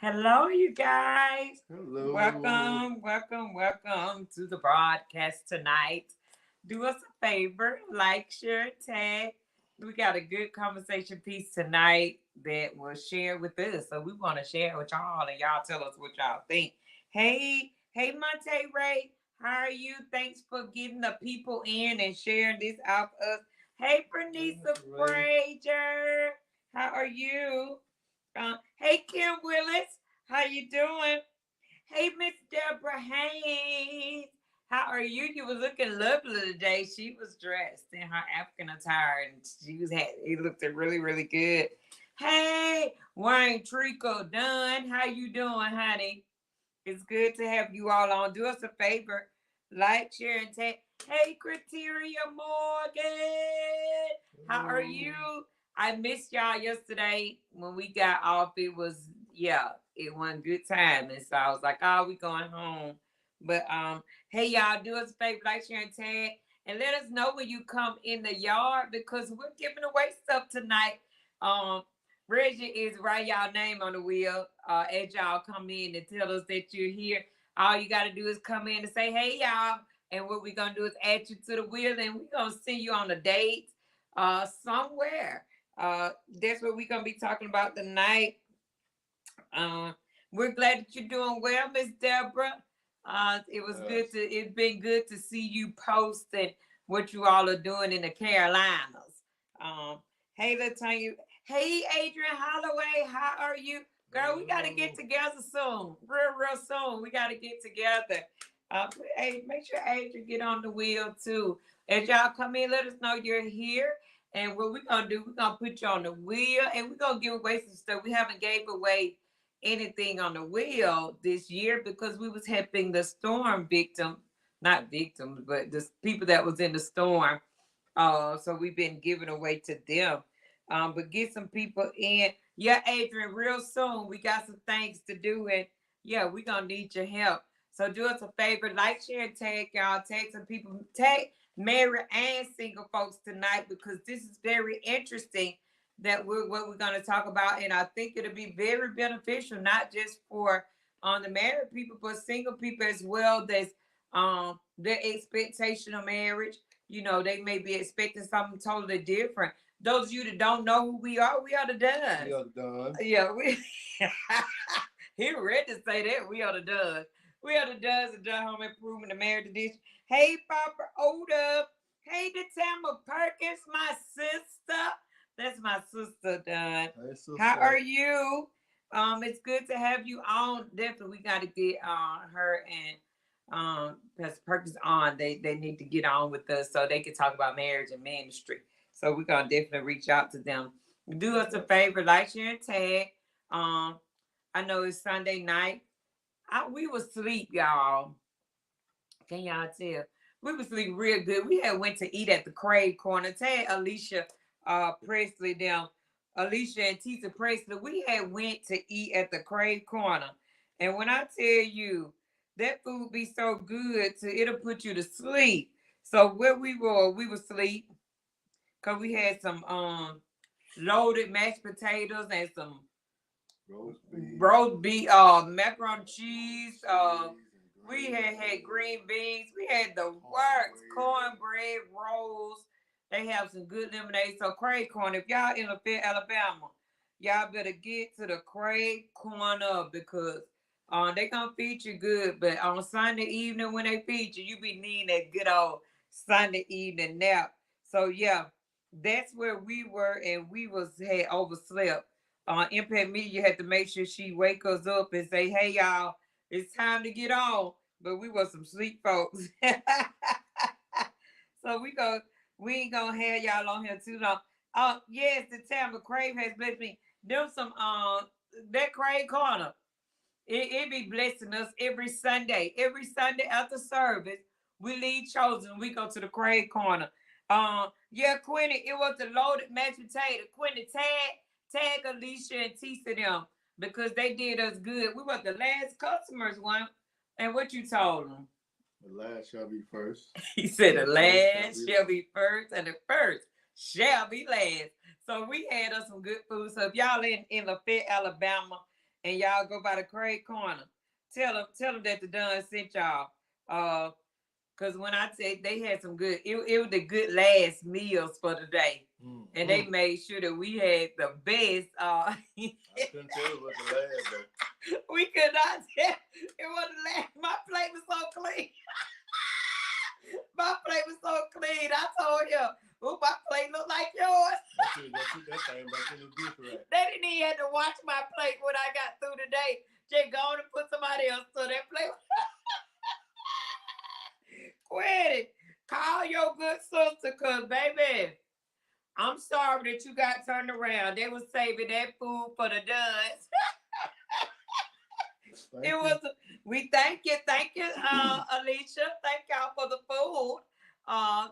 Hello, you guys. Hello. Welcome to the broadcast tonight. Do us a favor, like, share, tag. We got a good conversation piece tonight that will share with us. So we want to share it with y'all and y'all tell us what y'all think. Hey, Monte Ray, how are you? Thanks for getting the people in and sharing this out with us. Hey, Bernice Ray. Frazier, how are you? Hey, Kim Willis, how you doing? Hey, Miss Deborah Haynes, how are you? You was looking lovely today. She was dressed in her African attire, and it looked really, really good. Hey, Wayne Trico Dunn, how you doing, honey? It's good to have you all on. Do us a favor, like, share, and tag. Hey, Criteria Morgan, how are you? I missed y'all yesterday when we got off. It wasn't good time, and so I was like, "Oh, we going home." But hey, y'all, do us a favor, like, share, and tag, and let us know when you come in the yard because we're giving away stuff tonight. Um, Reggie is write y'all name on the wheel as y'all come in and tell us that you're here. All you got to do is come in and say, hey, y'all. And what we're going to do is add you to the wheel and we're going to send you on a date somewhere. That's what we're going to be talking about tonight. Uh, we're glad that you're doing well, Miss Deborah. It's been good to see you posting what you all are doing in the Carolinas. Um, hey, Latanya. Hey, Adrian Holloway, how are you? Girl, we got to get together soon. Real soon. We got to get together. Hey, make sure Adrian get on the wheel too. As y'all come in, let us know you're here. And what we're going to do, we're going to put you on the wheel and we're going to give away some stuff. We haven't gave away anything on the wheel this year because we was helping the storm victim, not victims, but the people that was in the storm. So we've been giving away to them. But get some people in. Yeah, Adrian, real soon. We got some things to do, and yeah, we're gonna need your help. So do us a favor, like, share, and tag y'all. Tag some people, tag married and single folks tonight because this is very interesting that what we're going to talk about, and I think it'll be very beneficial, not just for the married people, but single people as well. That's their expectation of marriage. You know, they may be expecting something totally different. Those of you that don't know who we are the Duns. We are done. Yeah, we. He ready to say that we are the Duns. We are the Duns of Done Home Improvement, the Marriage Edition. Hey, Papa Oda. Hey, the Tamma Perkins, my sister. That's my sister, Dunn. Hey, sister. How are you? It's good to have you on. Definitely, we got to get her and Pastor Perkins on. They need to get on with us so they can talk about marriage and ministry. So we're gonna definitely reach out to them. Do us a favor, like, share, and tag. Um, I know it's Sunday night. We was asleep, y'all. Can y'all tell? We was sleeping real good. We had went to eat at the Crave Corner. Tag Alicia Presley down. Alicia and Tisa Presley. We had went to eat at the Crave Corner. And when I tell you that food be so good it'll put you to sleep. So where we were asleep because we had some loaded mashed potatoes and some roast beef, macaroni cheese. We had green beans. We had the works, cornbread, rolls. They have some good lemonade. So Craig Corner, if y'all in Lafayette, Alabama, y'all better get to the Craig Corner because they gonna feed you good. But on Sunday evening when they feed you, you be needing that good old Sunday evening nap. So yeah, that's where we were, and we had overslept. Impact Media had to make sure she wake us up and say, "Hey y'all, it's time to get on." But we were some sleep folks, so we ain't gonna have y'all on here too long. Yes, the town of Crave has blessed me. Them some that Crave Corner. It be blessing us every Sunday. Every Sunday after service, we leave chosen. We go to the Crave Corner. Yeah, Quinny, it was the loaded mashed potato. Quinny, tag Alicia and Tisa them because they did us good. We were the last customers one. And what you told them? The last shall be first. He said the last shall be first and the first shall be last. So we had us some good food. So if y'all in Lafayette, Alabama, and y'all go by the Craig Corner. Tell them that the Dunn sent y'all. Cause when I said they had some good, it was the good last meals for the day. And they made sure that we had the best. I couldn't tell it was the last though. We could not tell. It wasn't last. My plate was so clean. My plate was so clean. I told him, "Ooh, my plate look like yours." That thing back in the gift rack. They didn't even have to watch my plate when I got through today. Just go on and put somebody else so that plate. Quit it. Call your good sister, cause baby, I'm sorry that you got turned around. They was saving that food for the Duns. We thank you, Alicia. Thank y'all for the food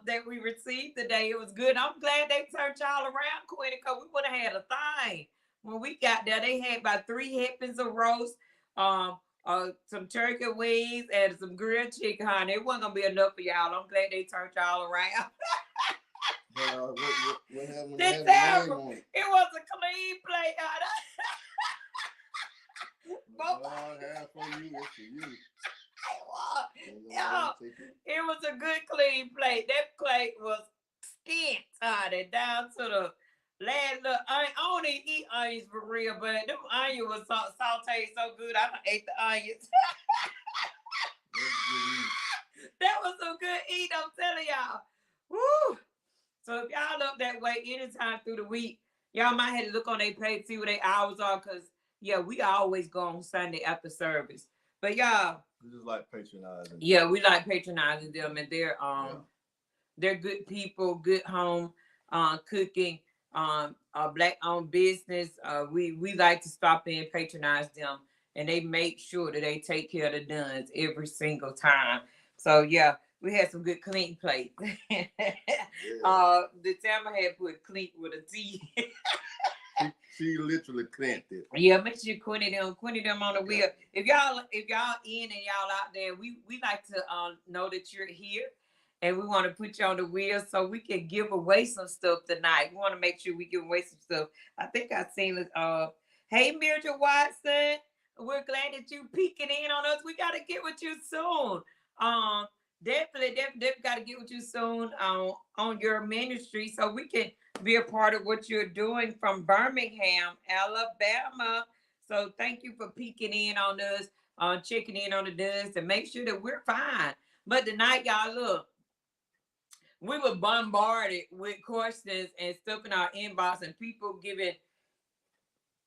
that we received today. It was good. I'm glad they turned y'all around, Quinny, because we would have had a thing. When we got there, they had about 3 helpings of roast, some turkey wings, and some grilled chicken, honey. It wasn't gonna be enough for y'all. I'm glad they turned y'all around. What happened? It was a clean plate, honey. Half for you, it's for you. It was a good clean plate. That plate was skint, honey, down to the last little onion. I don't even eat onions for real, but them onions was sauteed so good. I ate the onions. That was some good eat, I'm telling y'all. Woo! So if y'all up that way anytime through the week, y'all might have to look on their page, see what their hours are, because, yeah, we always go on Sunday after service. But y'all, we just like patronizing. Yeah, we like patronizing them, and they're good people, good home cooking, a black-owned business. We like to stop in and patronize them, and they make sure that they take care of the Duns every single time. So yeah, we had some good clean plates. The Tama had put clean with a T. She literally clamped it. Yeah, make sure you Quinny them on the wheel. If y'all in and y'all out there, we like to know that you're here, and we want to put you on the wheel so we can give away some stuff tonight. We want to make sure we give away some stuff. I think I seen it. Hey, Mildred Watson, we're glad that you peeking in on us. We got to get with you soon. Definitely got to get with you soon on your ministry so we can be a part of what you're doing from Birmingham, Alabama. So thank you for peeking in on us, checking in on the Duns to make sure that we're fine. But tonight, y'all, look, we were bombarded with questions and stuff in our inbox, and people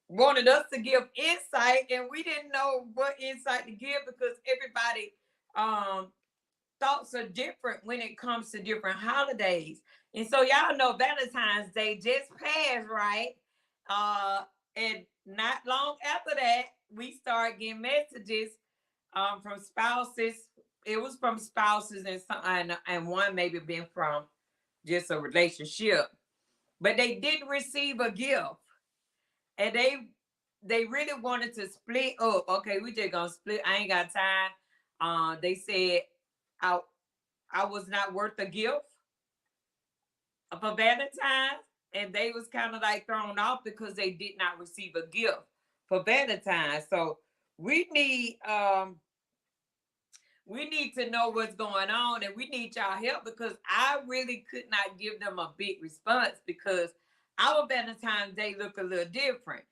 wanted us to give insight, and we didn't know what insight to give because everybody thoughts are different when it comes to different holidays. And so y'all know Valentine's Day just passed, right? And not long after that, we started getting messages from spouses. It was from spouses and one maybe been from just a relationship. But they didn't receive a gift. And they really wanted to split up. Okay, we just gonna split. I ain't got time. They said I was not worth a gift for Valentine's, and they was kind of like thrown off because they did not receive a gift for Valentine's. So we need to know what's going on, and we need y'all help because I really could not give them a big response because our Valentine's Day look a little different.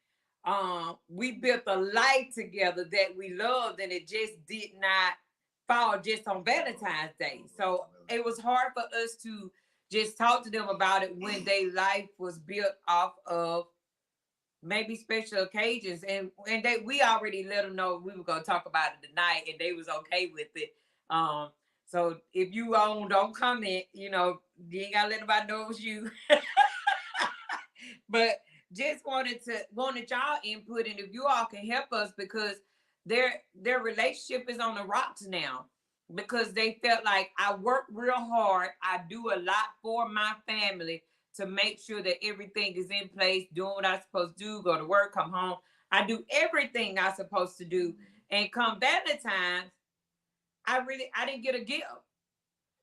We built a life together that we loved, and it just did not fall just on Valentine's Day. So it was hard for us to just talk to them about it when their life was built off of maybe special occasions. And we already let them know we were gonna talk about it tonight, and they was okay with it. So if you don't comment, you ain't gotta let nobody know it was you. But just wanted y'all input, and if you all can help us because their relationship is on the rocks now because they felt like I work real hard. I do a lot for my family to make sure that everything is in place, doing what I'm supposed to do, go to work, come home. I do everything I'm supposed to do. And come Valentine's, I didn't get a gift.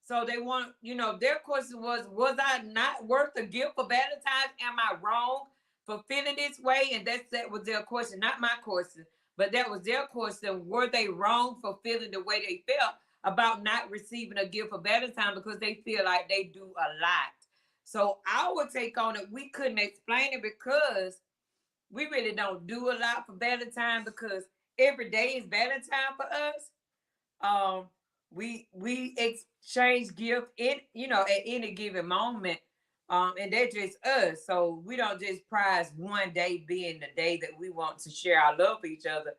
So they want, their question was I not worth a gift for Valentine's? Am I wrong for feeling this way? And that was their question, not my question. but that was their question. Were they wrong for feeling the way they felt about not receiving a gift for Valentine because they feel like they do a lot? So our take on it, we couldn't explain it because we really don't do a lot for Valentine because every day is Valentine for us. Um, we exchange gift in at any given moment. And that's just us. So we don't just prize one day being the day that we want to share our love for each other.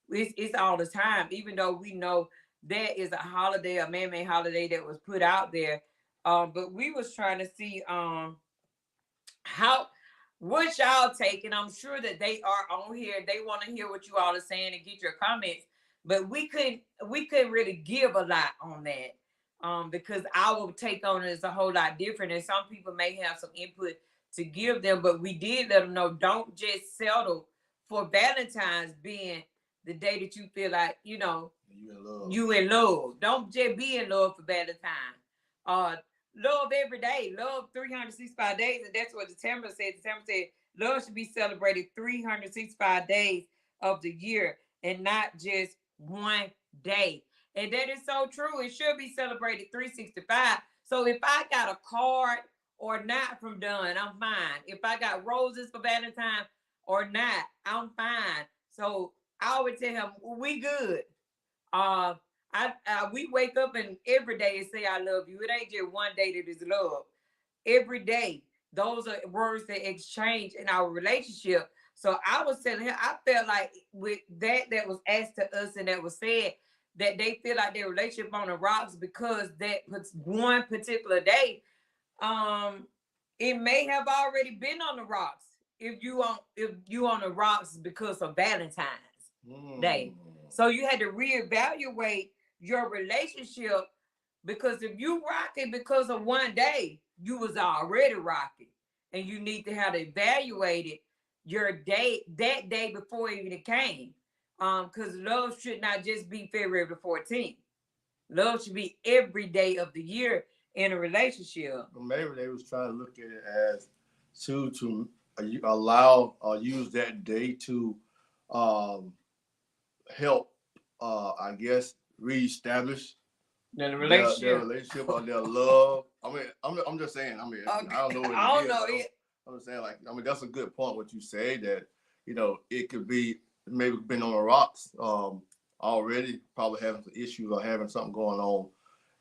It's all the time, even though we know that is a holiday, a man-made holiday that was put out there. But we was trying to see how what y'all take, and I'm sure that they are on here. They want to hear what you all are saying and get your comments. But we couldn't really give a lot on that. Because our take on it is a whole lot different. And some people may have some input to give them, but we did let them know don't just settle for Valentine's being the day that you feel like, You in love. you in love. Don't just be in love for Valentine. Love every day. Love 365 days. And that's what the Tamara said. The Tamara said love should be celebrated 365 days of the year and not just one day. And that is so true. It should be celebrated 365. So if I got a card or not from Dunn, I'm fine. If I got roses for Valentine or not, I'm fine. So I always tell him, we good. Uh, we wake up and every day and say I love you. It ain't just one day that is love. Every day, those are words that exchange in our relationship. So I was telling him, I felt like with that was asked to us and that was said that they feel like their relationship on the rocks because that puts one particular day, um, it may have already been on the rocks if you on the rocks because of Valentine's Day. So you had to reevaluate your relationship because if you rocking because of one day, you was already rocking, and you need to have evaluated your day that day before it even came. Because love should not just be February the 14th. Love should be every day of the year in a relationship. But maybe they was trying to look at it as to allow or use that day to um, help, I guess, reestablish In a their relationship. relationship or their love. I mean, I'm just saying. I mean, Okay. I don't know what it I don't is. know it. I'm just saying, like, I mean, that's a good point. What you say that it could be maybe been on the rocks already, probably having some issues or having something going on,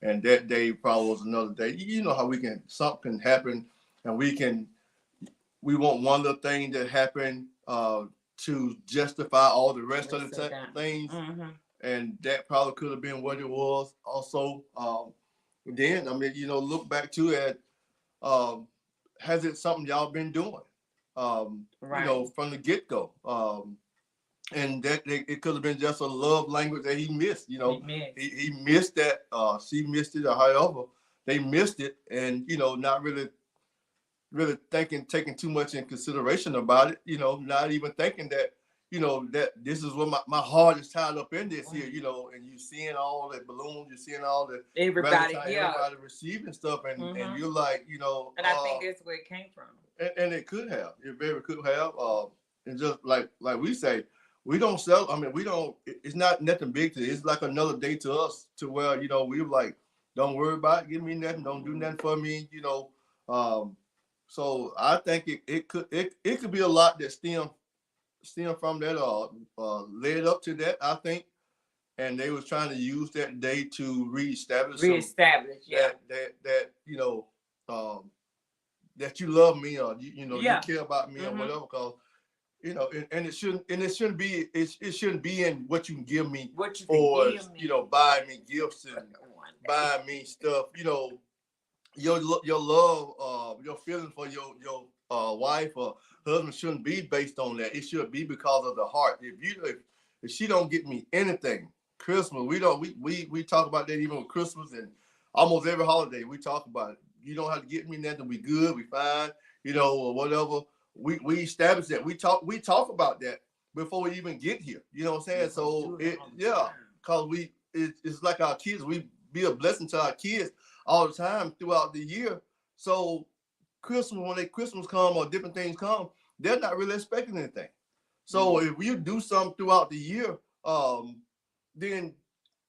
and that day probably was another day. You know how something can happen, and we want one little thing that happened to justify all the rest of the things. Mm-hmm. And that probably could have been what it was also. Then, I mean, look back to it. Has it something y'all been doing? Right. From the get-go. And that it could have been just a love language that he missed. He missed that. She missed it, or however they missed it, and not really taking too much in consideration about it. Not even thinking that that this is what my heart is tied up in this here. And you seeing all the balloons, you're seeing all the Everybody receiving stuff, and mm-hmm. and you're like, and I think that's where it came from. And it could have, it very could have, and just like we say, we don't sell. I mean, we don't. It's not nothing big to it. It's like another day to us, to where we were like, don't worry about it, give me nothing, don't do nothing for me. So I think it could be a lot that stem from that, led up to that, I think, and they was trying to use that day to reestablish yeah, that that you love me, or you care about me, mm-hmm. or whatever, because and it shouldn't be it shouldn't be in what you can give me, what you or give me. Buy me gifts and buy me stuff. Your love, your feeling for your wife or husband shouldn't be based on that. It should be because of the heart. If she don't get me anything, Christmas, we talk about that even with Christmas and almost every holiday. We talk about it. You don't have to get me nothing. We good. We fine. Or whatever. We establish that. We talk about that before we even get here. You know what I'm saying? So because it's like our kids. We be a blessing to our kids all the time throughout the year. So Christmas, when Christmas come or different things come, they're not really expecting anything. So if you do something throughout the year, then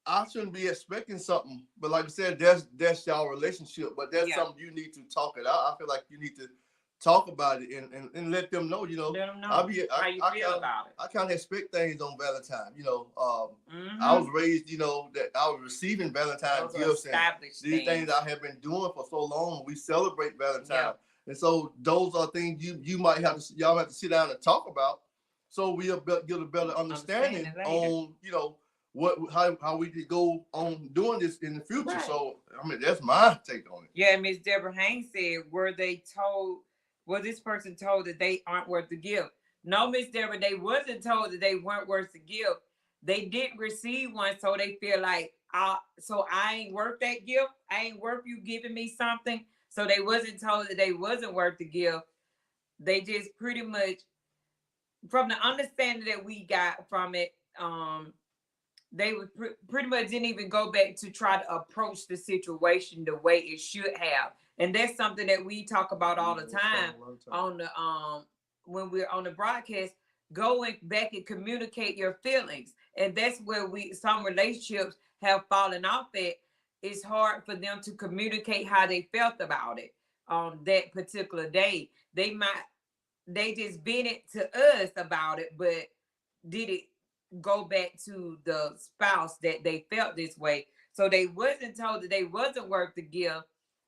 I shouldn't be expecting something. But like I said, that's y'all relationship. But that's something you need to talk it out. I feel like you need to talk about it and let them know. Let them know I be how you feel about it. I kind of expect things on Valentine. Mm-hmm. I was raised, that I was receiving Valentine's gifts and these things I have been doing for so long. We celebrate Valentine, and so those are things you might have to y'all have to sit down and talk about, so we'll get a better understanding on what how we could go on doing this in the future. Right. So I mean that's my take on it. Yeah, Miss Deborah Haynes said, was this person told that they aren't worth the gift? No, Miss Deborah, they wasn't told that they weren't worth the gift. They didn't receive one, so they feel like, so I ain't worth that gift. I ain't worth you giving me something. So they wasn't told that they wasn't worth the gift. They just pretty much, from the understanding that we got from it, they would pretty much didn't even go back to try to approach the situation the way it should have. And that's something that we talk about all the time on the when we're on the broadcast. Going back and communicate your feelings. And that's where some relationships have fallen off at. It's hard for them to communicate how they felt about it on that particular day. They just vented to us about it, but did it go back to the spouse that they felt this way? So they wasn't told that they wasn't worth the gift.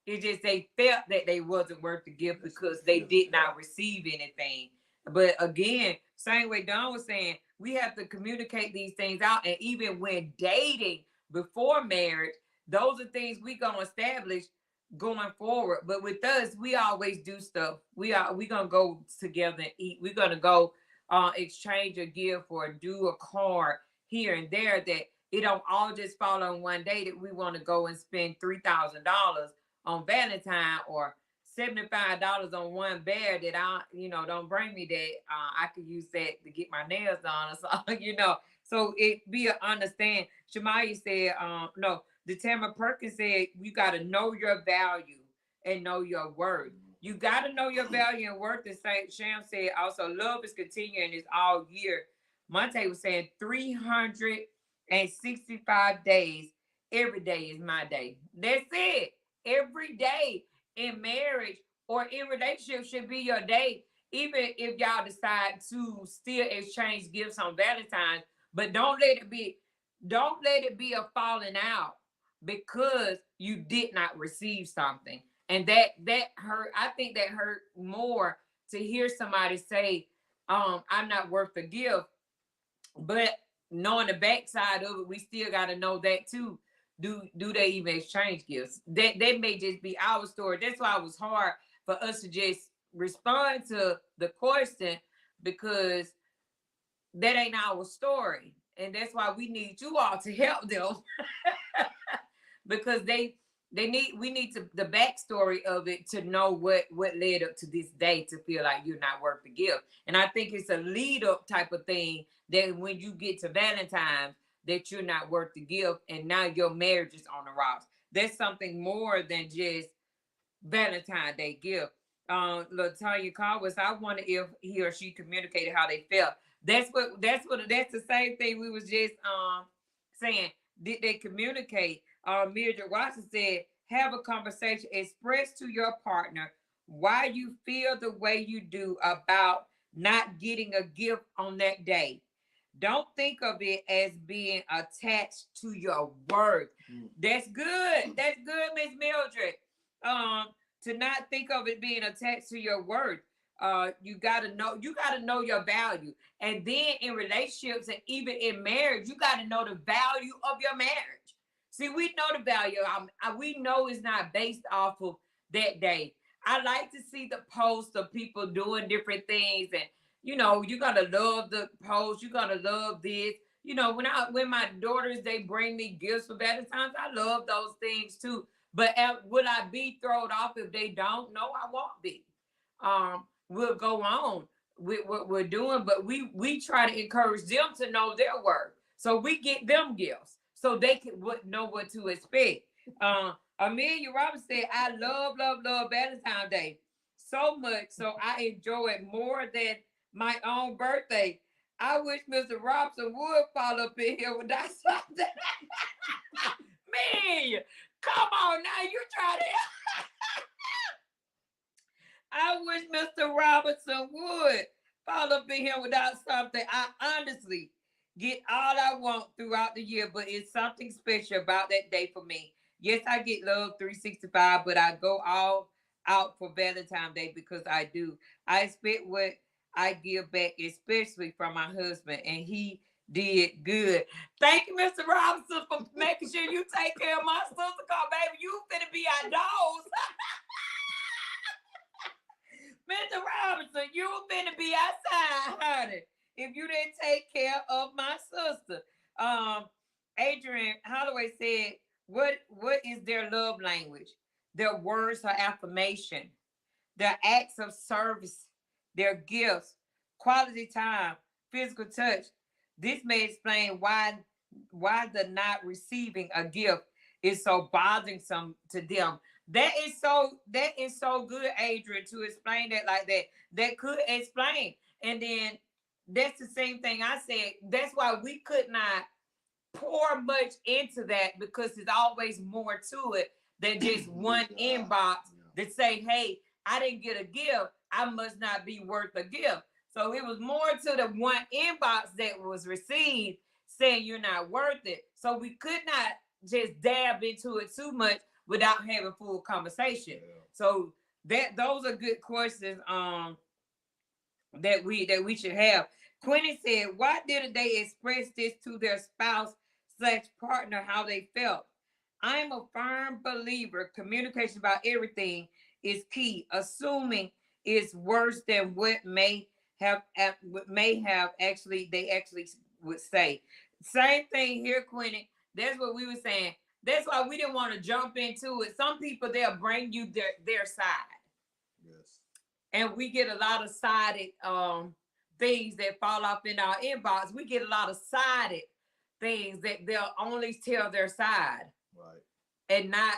It's just they felt that they wasn't worth the gift because they did not receive anything. But again, same way Don was saying, we have to communicate these things out. And even when dating before marriage, those are things we gonna establish going forward. But with us, we always do stuff. We gonna go together and eat. We're gonna go exchange a gift or do a card here and there, that it don't all just fall on one day that we want to go and spend $3,000 on Valentine or $75 on one bear that don't bring me that. I could use that to get my nails done or something, So it be a understand. Shamaya said, no, the Tamara Perkins said, you got to know your value and know your worth. You got to know your value and worth. The Saint Sham said also, love is continuing, it's all year. Monte was saying 365 days. Every day is my day. That's it. Every day in marriage or in relationship should be your day. Even if y'all decide to still exchange gifts on Valentine's, but don't let it be a falling out because you did not receive something. And that hurt. I think that hurt more to hear somebody say, I'm not worth the gift. But knowing the backside of it, we still got to know that too. Do they even exchange gifts? That may just be our story. That's why it was hard for us to just respond to the question, because that ain't our story. And that's why we need you all to help them because we need the backstory of it to know what led up to this day to feel like you're not worth the gift. And I think it's a lead up type of thing that when you get to Valentine's, that you're not worth the gift and now your marriage is on the rocks. That's something more than just Valentine's Day gift. LaTanya Carwis, I wonder if he or she communicated how they felt. That's the same thing we was just saying. Did they communicate? Mildred Watson said, have a conversation, express to your partner why you feel the way you do about not getting a gift on that day. Don't think of it as being attached to your worth. That's good. That's good, Miss Mildred. To not think of it being attached to your worth. You gotta know your value. And then in relationships and even in marriage, you gotta know the value of your marriage. See, we know the value. We know it's not based off of that day. I like to see the posts of people doing different things, and you're gonna love the post. You're gonna love this. When my daughters, they bring me gifts for Valentine's, I love those things too. But will I be thrown off if they don't? No, I won't be. We'll go on with what we're doing, but we try to encourage them to know their worth. So we get them gifts so they can know what to expect. Amelia Roberts said, I love Valentine's Day so much, so I enjoy it more than my own birthday. I wish Mr. Robinson would fall up in here without something. Man, come on now, you try to. I wish Mr. Robinson would fall up in here without something. I honestly get all I want throughout the year, but it's something special about that day for me. Yes, I get love 365, but I go all out for Valentine's Day because I do. I expect what I give back, especially from my husband, and he did good. Thank you, Mr. Robinson, for making sure you take care of my sister. Cause baby, you finna be our dogs. Mr. Robinson, you finna be outside, honey, if you didn't take care of my sister. Adrian Holloway said, what is their love language? Their words of affirmation, their acts of service, their gifts, quality time, physical touch. This may explain why the not receiving a gift is so bothersome to them. That is so good, Adrian, to explain that like that. That could explain. And then that's the same thing I said. That's why we could not pour much into that because there's always more to it than just one inbox that say, hey, I didn't get a gift. I must not be worth a gift. So it was more to the one inbox that was received saying you're not worth it. So we could not just dab into it too much without having full conversation. Yeah. So those are good questions that we should have. Quinny said, why didn't they express this to their spouse/partner how they felt? I'm a firm believer communication about everything is key. Assuming it's worse than what may have actually they actually would say. Same thing here, Quinny. That's what we were saying. That's why we didn't want to jump into it. Some people, they'll bring you their side. Yes. And we get a lot of sided things that fall off in our inbox. We get a lot of sided things that they'll only tell their side. Right. And not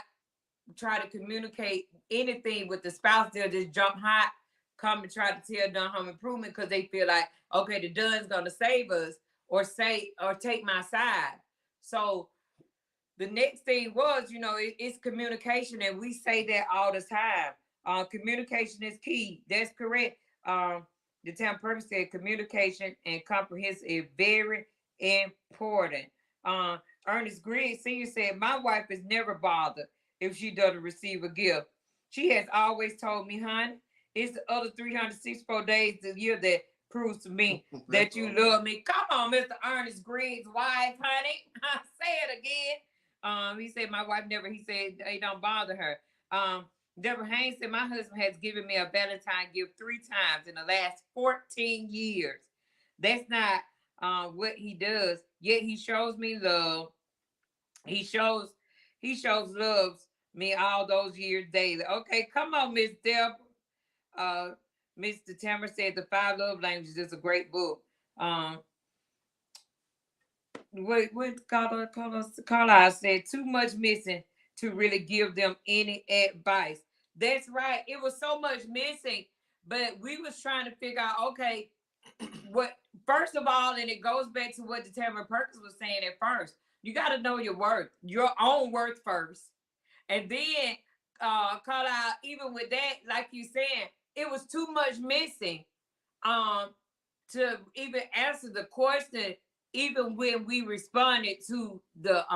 try to communicate anything with the spouse. They'll just jump hot, come and try to tell Done Home Improvement because they feel like, okay, the Dun's gonna save us or take my side. So the next thing was, it's communication, and we say that all the time. Communication is key. That's correct. The town purpose said communication and comprehension is very important. Ernest Green Sr. said, my wife is never bothered if she doesn't receive a gift. She has always told me, honey, it's the other 364 days a year that proves to me that you love me. Come on, Mr. Ernest Green's wife, honey. Say it again. He said, my wife never, he said, they don't bother her. Deborah Haynes said, my husband has given me a Valentine gift 3 times in the last 14 years. That's not what he does. Yet he shows me love. He shows loves me all those years daily. Okay, come on, Miss Deborah. Mr. Tamara said the 5 Love Languages is a great book. What Carla said, too much missing to really give them any advice. That's right. It was so much missing, but we was trying to figure out, okay, what, first of all, and it goes back to what Tamara Perkins was saying at first, you got to know your worth, your own worth first. And then call out, even with that, like you said, it was too much missing to even answer the question. Even when we responded to the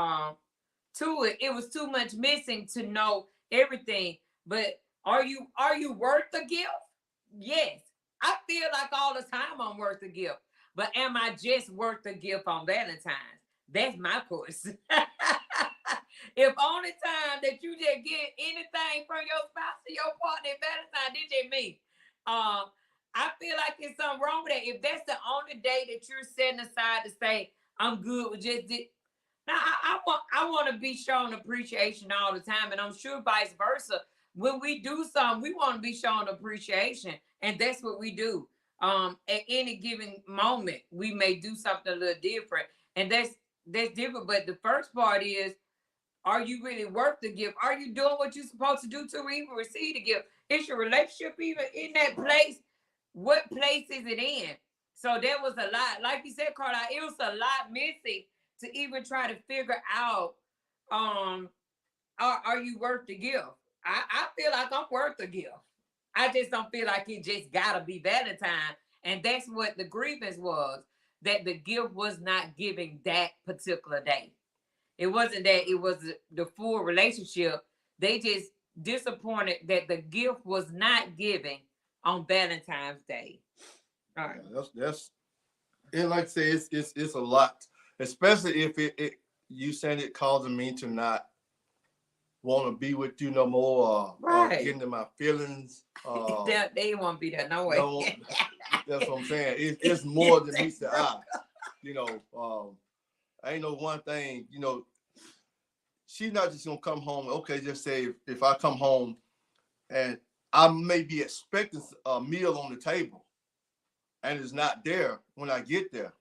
it was too much missing to know everything. But are you worth the gift? Yes. I feel like all the time I'm worth a gift. But am I just worth the gift on Valentine's? That's my question. If only time that you just get anything from your spouse or your partner at Valentine's, this is me. I feel like there's something wrong with that. If that's the only day that you're setting aside to say, I'm good with just this. Now, I want to be shown appreciation all the time. And I'm sure vice versa. When we do something, we want to be shown appreciation. And that's what we do. At any given moment, we may do something a little different. And that's different. But the first part is, are you really worth the gift? Are you doing what you're supposed to do to even receive the gift? Is your relationship even in that place? What place is it in? So there was a lot, like you said, Carla, it was a lot missing to even try to figure out, um, are you worth the gift? I feel like I'm worth the gift. I just don't feel like it just gotta be Valentine. And that's what the grievance was, that the gift was not giving that particular day. It wasn't that it was the full relationship. They just disappointed that the gift was not given on Valentine's Day. All right. That's and like I say, it's a lot, especially if it you saying it causing me to not want to be with you no more, or Right. getting to my feelings. They won't be there no way. No, that's what I'm saying. It's more than meets the eye. You know, I know one thing. You know, she's not just gonna come home. Okay, just say if I come home and I may be expecting a meal on the table and it's not there when I get there.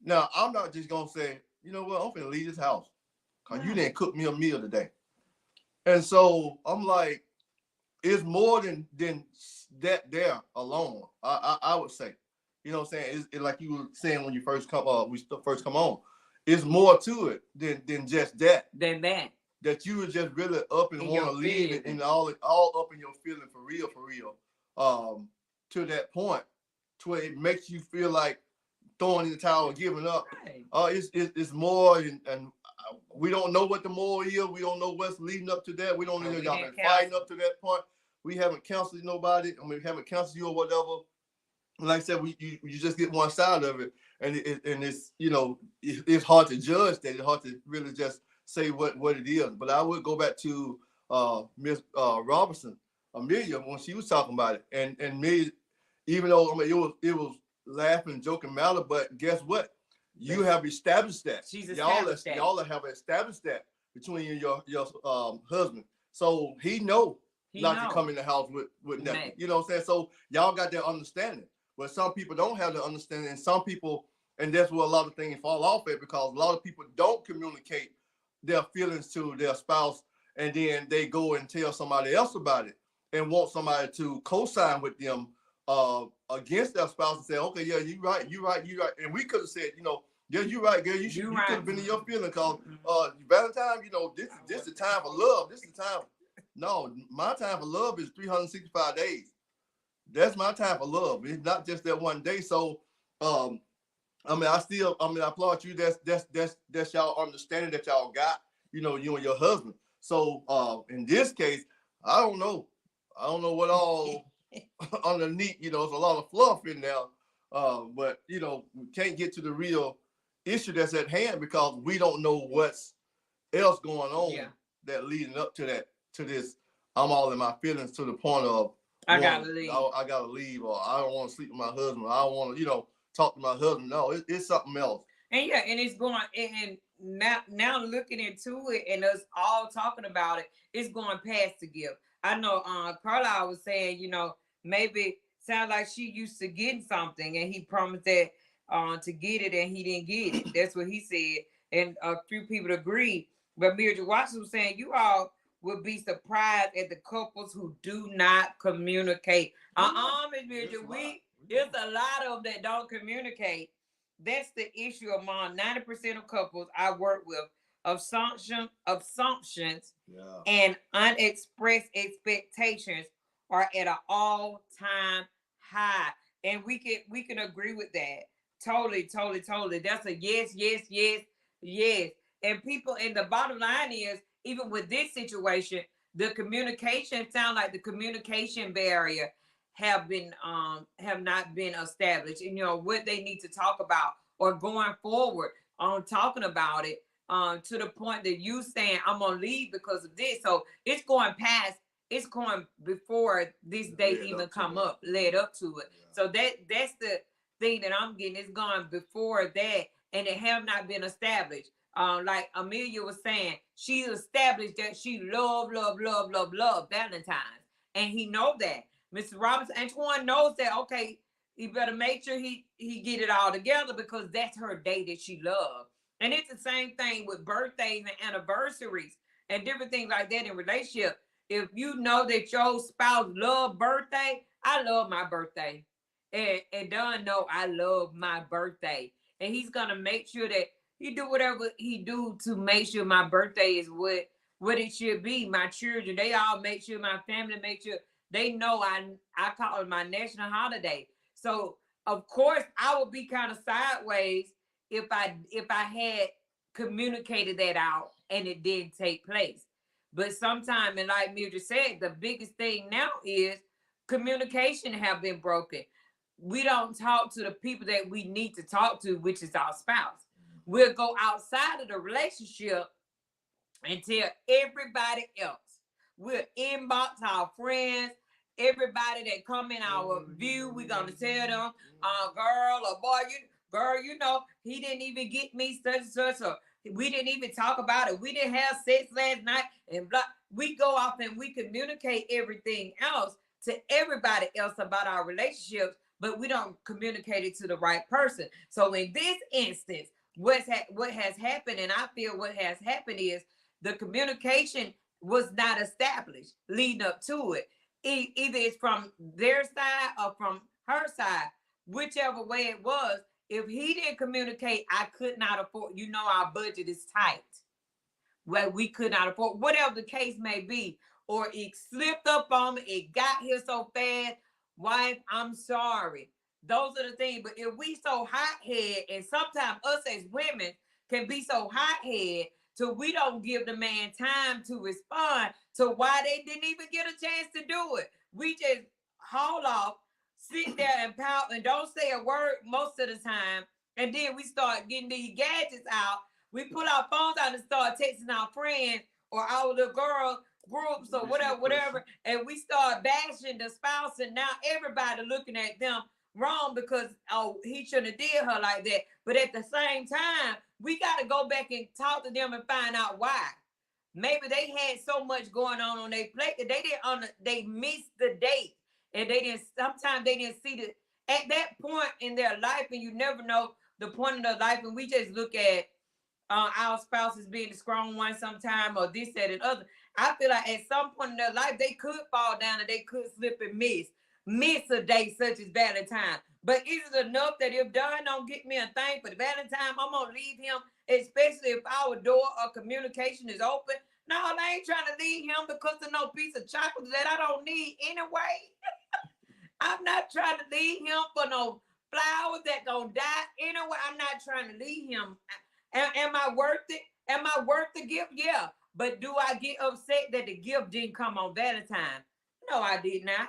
Now I'm not just gonna say, you know what, I'm gonna leave this house because you didn't cook me a meal today. And so I'm like, it's more than that there alone. I would say, you know what I'm saying? It's like you were saying when you first come, we first come on. It's more to it than just that. Than that. That you were just really up and want to leave it, and all up in your feeling for real. To that point, to where it makes you feel like throwing in the towel, giving up. Right. It's more, and we don't know what the more is. We don't know what's leading up to that. We don't know y'all been fighting up to that point. We haven't counseled nobody. I mean, we haven't counseled you or whatever. Like I said, you just get one side of it, and it's, you know, it's hard to judge that. It's hard to really just say what it is. But I would go back to Miss Robertson, Amelia, when she was talking about it, and me, even though, I mean, it was laughing, joking matter, but guess what? You have established that. Y'all have established that between you and your husband. So he not to come in the house with nothing. You know what I'm saying? So y'all got that understanding. But some people don't have the understanding, and some people, and that's where a lot of things fall off at, because a lot of people don't communicate their feelings to their spouse, and then they go and tell somebody else about it and want somebody to co-sign with them against their spouse and say, okay, yeah, you right. And we could have said, you know, yeah, you right, girl. You could have been in your feeling, because Valentine, you know, this is the time for love. This is the time. No, my time for love is 365 days. That's my time for love. It's not just that one day. So, I applaud you. That's y'all understanding that y'all got, you know, you and your husband. So, in this case, I don't know what all underneath, you know, it's a lot of fluff in there. But you know, we can't get to the real issue that's at hand, because we don't know what's else going on that leading up to this. I'm all in my feelings to the point of I gotta leave, or I don't want to sleep with my husband. I don't want to, you know, talk to my husband. No, it's something else. And and it's going, and now looking into it and us all talking about it, it's going past the gift. I know Carla was saying, you know, maybe sound like she used to getting something and he promised that to get it and he didn't get it. That's what he said. And a few people agree. But Mildred Watson was saying, you all would be surprised at the couples who do not communicate. Miss Mildred, there's a lot of them that don't communicate. That's the issue among 90% of couples I work with. Assumptions and unexpressed expectations are at an all-time high. And we can agree with that. Totally. That's a yes. And people, and the bottom line is, even with this situation, the communication sound like the communication barrier have not been established. And you know what they need to talk about, or going forward on talking about it, to the point that you saying I'm gonna leave because of this. So it's going before this date even come up, led up to it. Yeah. So that's the thing that I'm getting. It's gone before that, and it have not been established. Like Amelia was saying, she established that she love Valentine's, and he know that. Mr. Robinson, Antoine knows that. Okay, he better make sure he get it all together, because that's her day that she loves. And it's the same thing with birthdays and anniversaries and different things like that in relationship. If you know that your spouse love birthday, I love my birthday. And Don know I love my birthday, and he's gonna make sure that he do whatever he do to make sure my birthday is what it should be. My children, they all make sure, my family make sure they know I call it my national holiday. So of course I would be kind of sideways if I had communicated that out and it didn't take place. But sometimes, and like Mildred said, the biggest thing now is communication have been broken. We don't talk to the people that we need to talk to, which is our spouse. We'll go outside of the relationship and tell everybody else. We'll inbox our friends, everybody that come in our view. We're gonna tell them, girl or boy, girl, he didn't even get me such and such, or we didn't even talk about it. We didn't have sex last night, and blah. We go off and we communicate everything else to everybody else about our relationships, but we don't communicate it to the right person. So in this instance, what has happened, and I feel what has happened is the communication was not established leading up to it. Either it's from their side or from her side, whichever way it was. If he didn't communicate, I could not afford. Our budget is tight. Well, we could not afford, whatever the case may be, or it slipped up on me. It got here so fast. Wife, I'm sorry. Those are the things. But if we so hothead, and sometimes us as women can be so hothead, so we don't give the man time to respond to why they didn't even get a chance to do it. We just haul off, sit there and pout, and don't say a word most of the time. And then we start getting these gadgets out. We pull our phones out and start texting our friends or our little girl groups or whatever, and we start bashing the spouse, and now everybody looking at them wrong because he shouldn't have did her like that. But at the same time, we got to go back and talk to them and find out why. Maybe they had so much going on their plate that they missed the date, and sometimes they didn't see at that point in their life, and you never know the point of their life, and we just look at our spouses being the strong one sometime, or this, that, and other. I feel like at some point in their life, they could fall down and they could slip and miss a day such as Valentine. But is it enough that if Don don't get me a thing for the Valentine, I'm gonna leave him, especially if our door of communication is open? No, I ain't trying to leave him because of no piece of chocolate that I don't need anyway. I'm not trying to leave him for no flowers that gonna die anyway. I'm not trying to leave him. Am I worth it? Am I worth the gift? Yeah. But do I get upset that the gift didn't come on Valentine? No, I did not.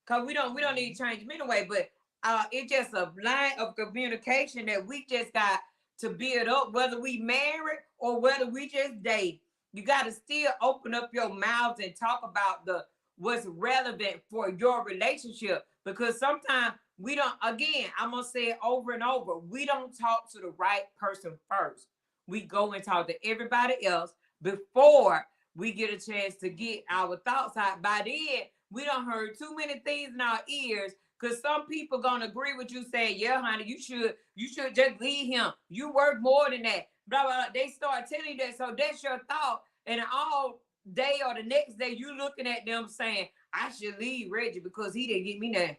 Cause we don't need to change them anyway. But it's just a line of communication that we just got to build up, whether we married or whether we just date. You got to still open up your mouths and talk about what's relevant for your relationship. Because sometimes we don't, again, I'm gonna say it over and over, we don't talk to the right person first. We go and talk to everybody else before we get a chance to get our thoughts out. By then, we don't heard too many things in our ears, because some people gonna agree with you, saying, yeah, honey, you should just leave him. You work more than that. Blah, blah, blah. They start telling you that. So that's your thought. And all day or the next day, you looking at them saying, I should leave Reggie because he didn't get me that.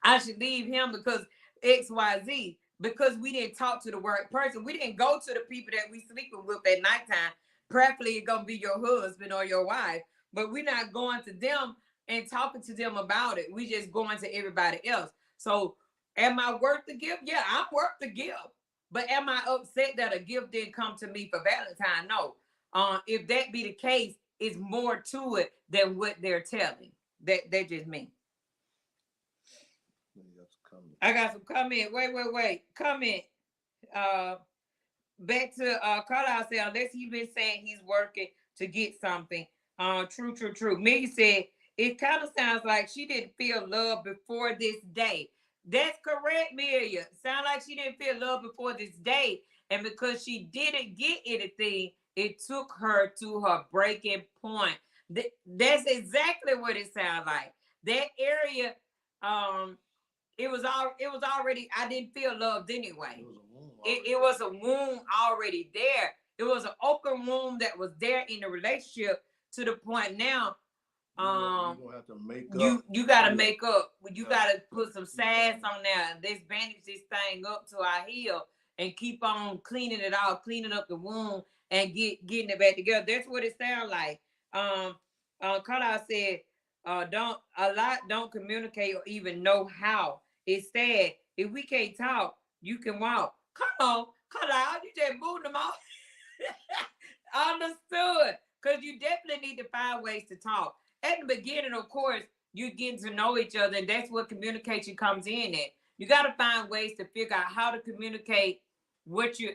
I should leave him because XYZ, because we didn't talk to the right person. We didn't go to the people that we sleeping with at nighttime. Preferably it's gonna be your husband or your wife, but we're not going to them and talking to them about it. We just going to everybody else. So am I worth the gift? Yeah, I'm worth the gift. But am I upset that a gift didn't come to me for Valentine? No. If that be the case, it's more to it than what they're telling. That's just me. I got some comment. Wait. Comment. Back to Carlisle said, unless he been saying he's working to get something. True. Millie said, it kind of sounds like she didn't feel love before this day. That's correct, Milia. Sound like she didn't feel love before this day. And because she didn't get anything, it took her to her breaking point. That's exactly what it sounds like. That area, it was already, I didn't feel loved anyway. It was a wound already there. It was an open wound that was there in the relationship, to the point now You're gonna have to make you gotta make up. You gotta put some sass on there. Let's bandage this thing up to our heel and keep on cleaning it out, cleaning up the wound and getting it back together. That's what it sounds like. Carlisle said, don't communicate or even know how. It's sad. If we can't talk, you can walk. Come on, Carlisle, you just moved them off. Understood. Because you definitely need to find ways to talk. At the beginning, of course, you're getting to know each other, and that's what communication comes in at. You got to find ways to figure out how to communicate what you.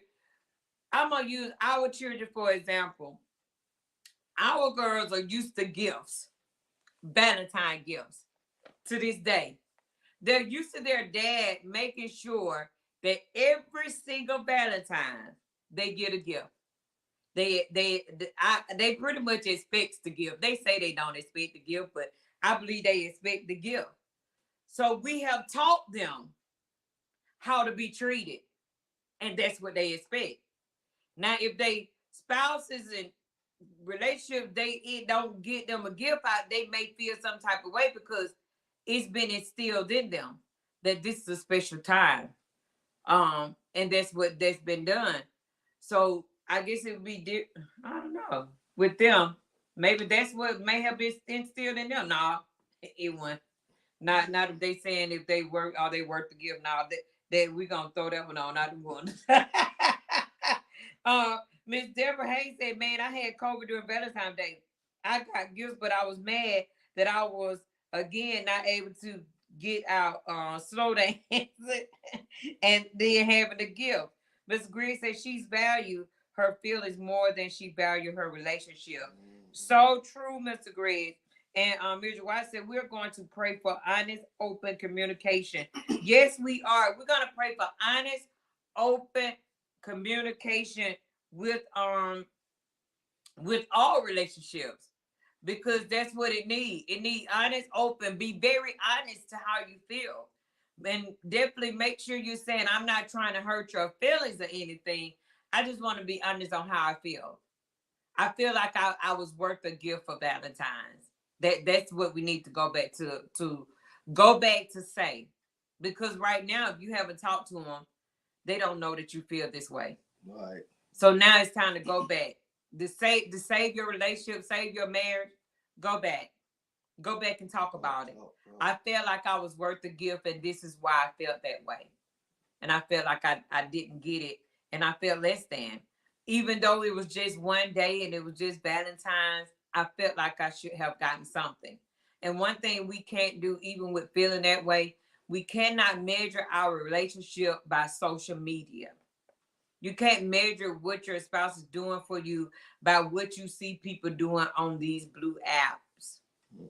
I'm going to use our children, for example. Our girls are used to gifts, Valentine gifts, to this day. They're used to their dad making sure that every single Valentine they get a gift. They pretty much expect the gift. They say they don't expect the gift, but I believe they expect the gift. So we have taught them how to be treated, and that's what they expect. Now, if they spouses and relationships, it don't get them a gift out, they may feel some type of way because it's been instilled in them that this is a special time. And that's been done. So I guess it would be I don't know. With them, maybe that's what may have been instilled in them. No, it wasn't. Not if they saying if they work, are they worth the gift? No, that we gonna throw that one on. I don't want. Miss Deborah Hayes said, "Man, I had COVID during Valentine's Day. I got gifts, but I was mad that I was again not able to get out slow dance and then having the gift." Miss Griggs said she's valued her feelings more than she valued her relationship. So true, Mr. Griggs. And Mr. White said, we're going to pray for honest, open communication. Yes, we are. We're going to pray for honest, open communication with all relationships, because that's what it needs. It needs honest, open. Be very honest to how you feel. And definitely make sure you're saying, I'm not trying to hurt your feelings or anything. I just want to be honest on how I feel. I feel like I was worth a gift for Valentine's. That's what we need to go back to say. Because right now, if you haven't talked to them, they don't know that you feel this way. Right. So now it's time to go back. To save your relationship, save your marriage, go back. Go back and talk about it. I felt like I was worth the gift, and this is why I felt that way. And I felt like I didn't get it, and I felt less than. Even though it was just one day and it was just Valentine's, I felt like I should have gotten something. And one thing we can't do, even with feeling that way, we cannot measure our relationship by social media. You can't measure what your spouse is doing for you by what you see people doing on these blue apps,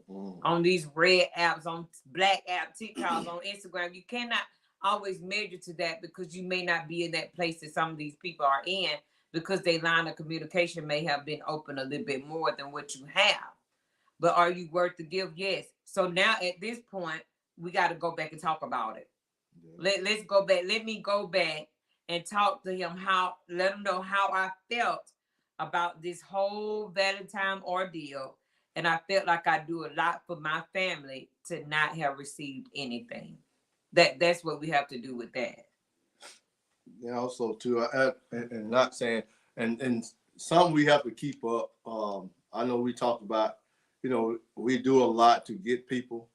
on these red apps, on black app, TikToks, on Instagram. You cannot always measure to that, because you may not be in that place that some of these people are in, because their line of communication may have been open a little bit more than what you have. But are you worth the gift? Yes. So now at this point, we got to go back and talk about it. Yeah. Let's go back. Let me go back and talk to him, let him know how I felt about this whole Valentine ordeal. And I felt like I do a lot for my family to not have received anything. That's what we have to do with that. Yeah, also too, and not saying, and some we have to keep up. I know we talked about, we do a lot to get people,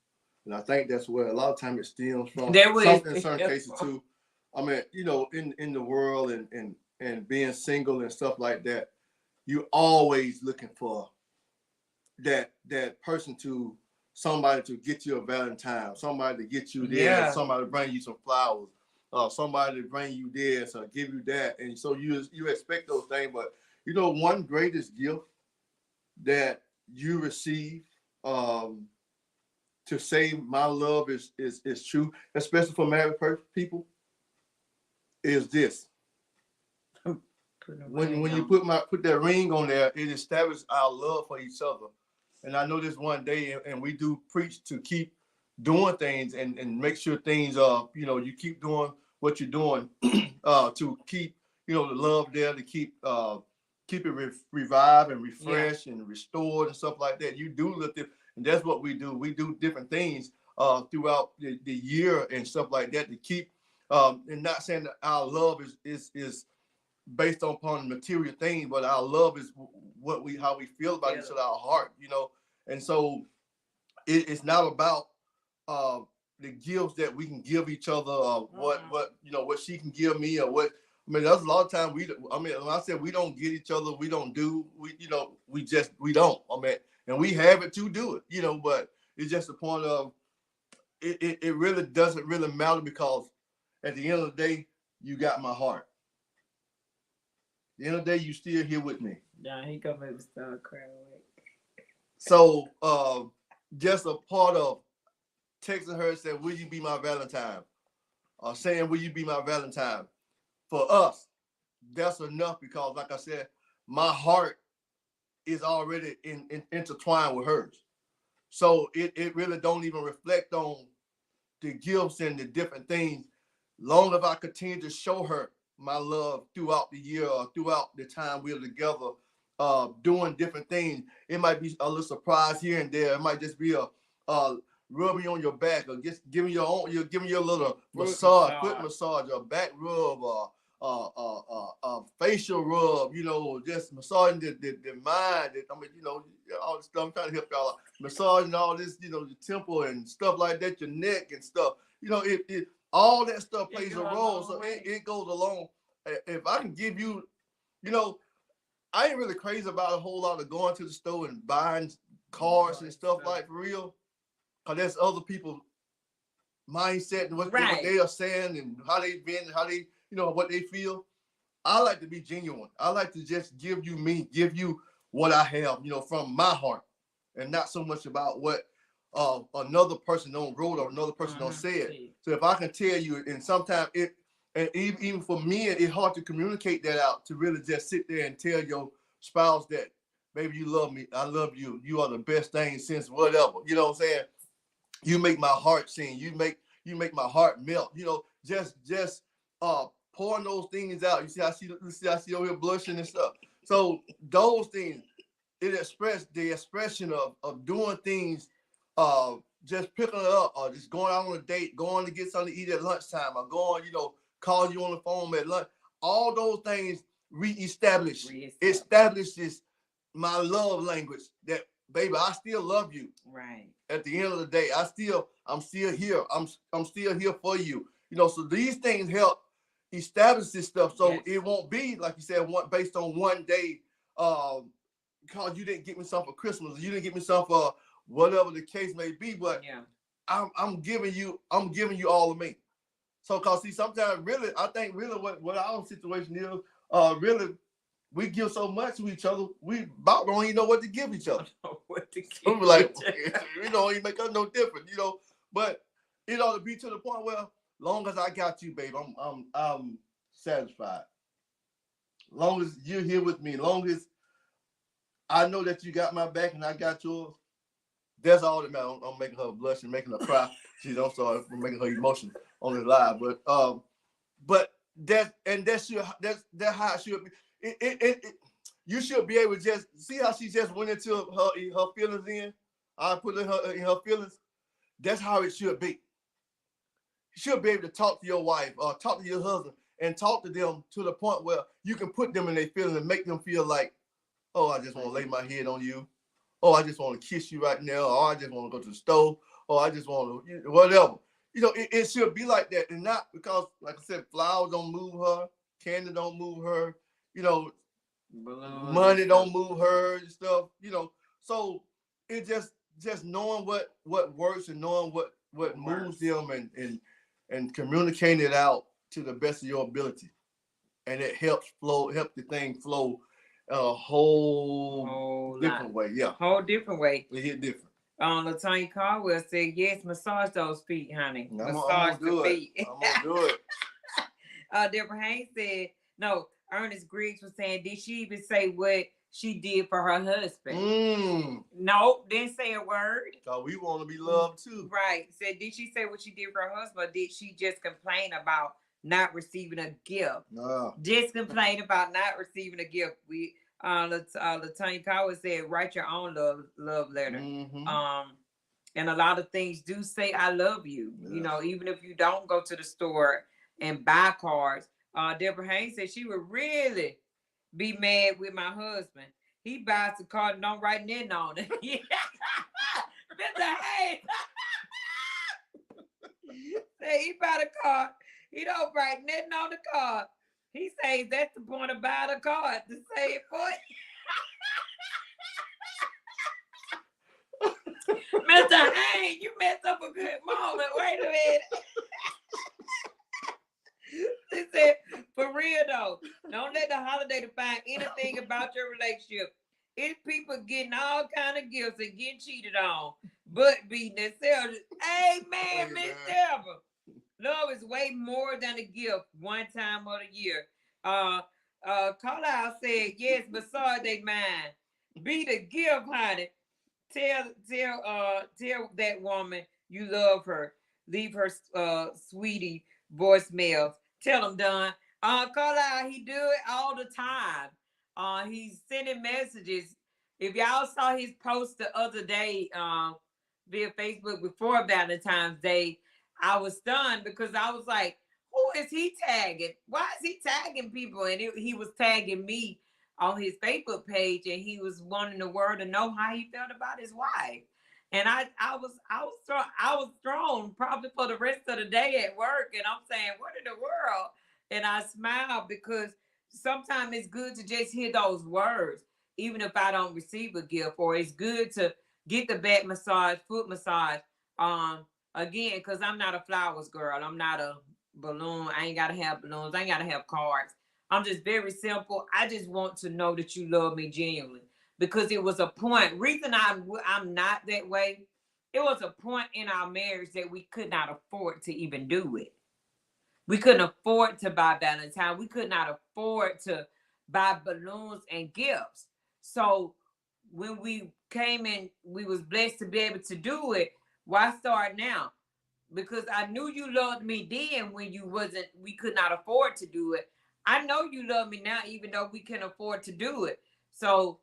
and I think that's where a lot of times it stems from. In certain cases too. I mean, in the world and being single and stuff like that, you're always looking for that person somebody to get you a Valentine, somebody to get you there, somebody to bring you some flowers. Somebody to bring you this or give you that, and so you expect those things. But one greatest gift that you receive to say my love is true, especially for married people, is this. When you put that ring on there, it establishes our love for each other. And I know this one day, and we do preach to keep doing things and make sure things you keep doing what you're doing to keep the love there, to keep it revived and refreshed and restored and stuff like that. You do look at, And that's what we do. We do different things throughout the year and stuff like that to keep. And not saying that our love is based upon material things, but our love is how we feel about each other, our heart, And so it's not about uh, the gifts that we can give each other, what she can give me, or what. I mean, there's a lot of times when I said we don't get each other, we don't do, we don't. I mean, and we have it to do it, but it's just the point of it really doesn't really matter because at the end of the day, you got my heart. At the end of the day, you still here with me. Yeah, he gonna make me start crying. So, just a part of texting her and said, "Will you be my Valentine?" Or saying, "Will you be my Valentine?" For us, that's enough because, like I said, my heart is already intertwined with hers. So it really don't even reflect on the gifts and the different things. Long as I continue to show her my love throughout the year or throughout the time we're together, doing different things. It might be a little surprise here and there. It might just be a rubbing on your back, or just giving you're giving you a little foot massage, or back rub, or facial rub. Just massaging the mind. All this stuff. I'm trying to help y'all out. Massaging all this, your temple and stuff like that, your neck and stuff. It all that stuff plays a role. So it goes along. If I can give you, I ain't really crazy about a whole lot of going to the store and buying cars and stuff like for real. Because that's other people's mindset and what they are saying and how they've been, how they, what they feel. I like to be genuine. I like to just give you what I have, from my heart, and not so much about what another person on road or another person on said. So if I can tell you, and sometimes and even for me, it's hard to communicate that out, to really just sit there and tell your spouse that, baby, you love me, I love you, you are the best thing since whatever. You know what I'm saying? You make my heart sing. You make my heart melt. Just pouring those things out. You see I see over here blushing and stuff. So those things, the expression of doing things, just picking it up, or just going out on a date, going to get something to eat at lunchtime, or going, call you on the phone at lunch. All those things establishes my love language, that, baby, I still love you. Right. At the end of the day, I'm still here. I'm still here for you. So these things help establish this stuff. So It won't be, like you said, based on one day, because you didn't get me something for Christmas, or you didn't get me something for whatever the case may be. But I'm giving you all of me. So, cause see, sometimes really, I think really what our situation is, really, we give so much to each other, we about don't even know what to give each other. So we're like, we don't even make us no different, But it ought to be to the point where, long as I got you, babe, I'm satisfied. Long as you're here with me, long as I know that you got my back and I got yours, that's all that matters. I'm making her blush and making her cry. I'm sorry for making her emotional on the live, but that's how it should be. You should be able to just see how she just went into her feelings in. I put in her feelings. That's how it should be. You should be able to talk to your wife or talk to your husband and talk to them to the point where you can put them in their feelings and make them feel like, oh, I just want to lay my head on you. Oh, I just want to kiss you right now. Or I just want to go to the stove. Or I just want to, whatever. It should be like that. And not because, like I said, flowers don't move her. Candy don't move her. Money don't move her and stuff. So it just knowing what works and knowing what moves them and communicating it out to the best of your ability. And it help the thing flow a whole different way. Yeah. Whole different way. It hit different. LaTanya Caldwell said, yes, massage those feet, honey. Massage the feet. I'm going to do it. Deborah Haynes said, no, Ernest Griggs was saying, did she even say what she did for her husband? No, didn't say a word. So we want to be loved too. Right. Said, did she say what she did for her husband? Or did she just complain about not receiving a gift? No. Just complain about not receiving a gift. Latanya Coward said, write your own love letter. Mm-hmm. And a lot of things do say I love you. Yes. You know, even if you don't go to the store and buy cards. Deborah Haynes said she would really be mad with my husband. He buys the card and don't write nothing on it. Mr. Haynes. Say he buy the card. He don't write nothing on the card. He says that's the point of buying a card, to say it for you. Mr. Haynes, you messed up a good moment. Wait a minute. He said, for real though, don't let the holiday define anything about your relationship. It's people getting all kind of gifts and getting cheated on, but beating themselves. Amen, Miss Deborah. Love is way more than a gift one time of the year. Carlisle said, yes, but sorry they mind. Be the gift, honey. Tell that woman you love her. Leave her sweetie voicemails. Tell them, Don. Carlisle, he do it all the time. He's sending messages. If y'all saw his post the other day, via Facebook before Valentine's Day, I was stunned because I was like, who is he tagging? Why is he tagging people? And he was tagging me on his Facebook page, and he was wanting the world to know how he felt about his wife. And I was thrown probably for the rest of the day at work. And I'm saying, what in the world? And I smiled because sometimes it's good to just hear those words, even if I don't receive a gift, or it's good to get the back massage, foot massage. Again, because I'm not a flowers girl. I'm not a balloon. I ain't gotta have balloons. I ain't gotta have cards. I'm just very simple. I just want to know that you love me genuinely, because it was a point. Reason I'm not that way. It was a point in our marriage that we could not afford to even do it. We couldn't afford to buy Valentine. We could not afford to buy balloons and gifts. So when we came in, we was blessed to be able to do it. Why start now? Because I knew you loved me then when we could not afford to do it. I know you love me now, even though we can afford to do it. So